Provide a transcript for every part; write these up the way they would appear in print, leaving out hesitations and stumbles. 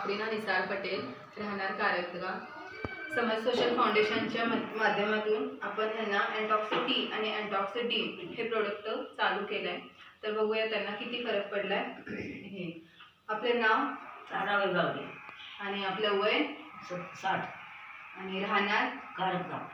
अफरीना निसार पटेल, राहणार कारंजा. समाज सोशल फाउंडेशनच्या माध्यमातून आपण ह्यांना अँटॉक्सी टी आणि अँटॉक्सी डी हे प्रोडक्ट चालू केलं आहे. तर बघूया त्यांना किती फरक पडलाय. हे आपले नाव ताराबाई गावडे आणि आपलं वय 60 आणि राहणार कारंजा.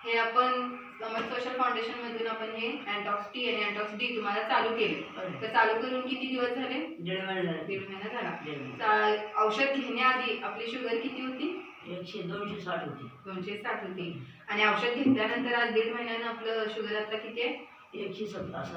हे आपण समाज सोशल फाउंडेशन मधून आपण हे अँटॉक्स टी आणि अँटॉक्स डी तुम्हाला चालू केले. तर चालू करून किती दिवस झाले? 1.5 महिना झाला. औषध घेण्याआधी आपली शुगर किती होती? 260 होती. 260 होती. आणि औषध घेतल्यानंतर आज 1.5 महिन्यानं आपलं शुगर आता किती आहे? 127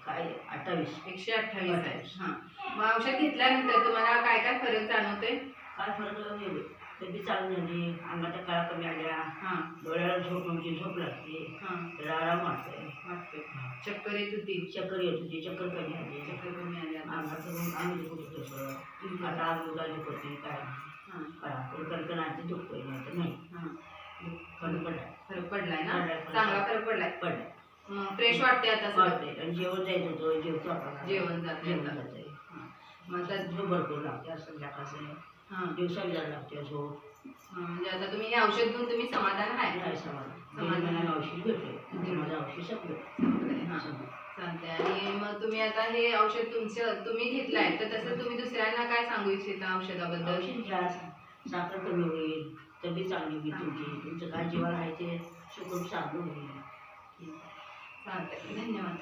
काय 28. 128 आहे. हां, मग औषध घेतल्यानंतर तुम्हाला काय काय फरक जाणवतोय? काय फरक नाही. तब्येत चांगली झाली, अंगाच्या काळा कमी आल्या, हां डोळ्याला झोप लागते, हां तर आराम वाटतोय. चक्कर येत होती? चक्कर येत होती, चक्कर कमी आली, चक्कर कमी आली आता? अंगाचं अंग दुखत होतं. आता आज उदा दुखत नाही काय कणकणाची दुखतोय, नाही तर नाही. फरक पडलाय. फरक पडलाय ना? चांगला फरक पडलाय. पडलाय. फ्रेश वाटते आता? वाटते. आणि जेवण जायचं होतं, जेवतो आपण. जेवण जाते. मग आता झोप भरपूर लागते. असं संध्याकाळचं दिवसा जायला लागते झोप. म्हणजे आता तुम्ही हे औषध घेऊन तुम्ही समाधान आहे? समाधान. औषध घेतोय, माझं औषध संपलं. चालतंय. आणि मग तुम्ही आता हे औषध तुम्ही घेतलंय, तर तसं तुम्ही दुसऱ्यांना काय सांगू इच्छिता औषधाबद्दल? औषध घ्या, साखर कमी होईल, तब्येत चांगली होईल तुमची, तुमचं काय जीवन आहे ते सुखरूप चांगलं होईल. चालतंय. धन्यवाद.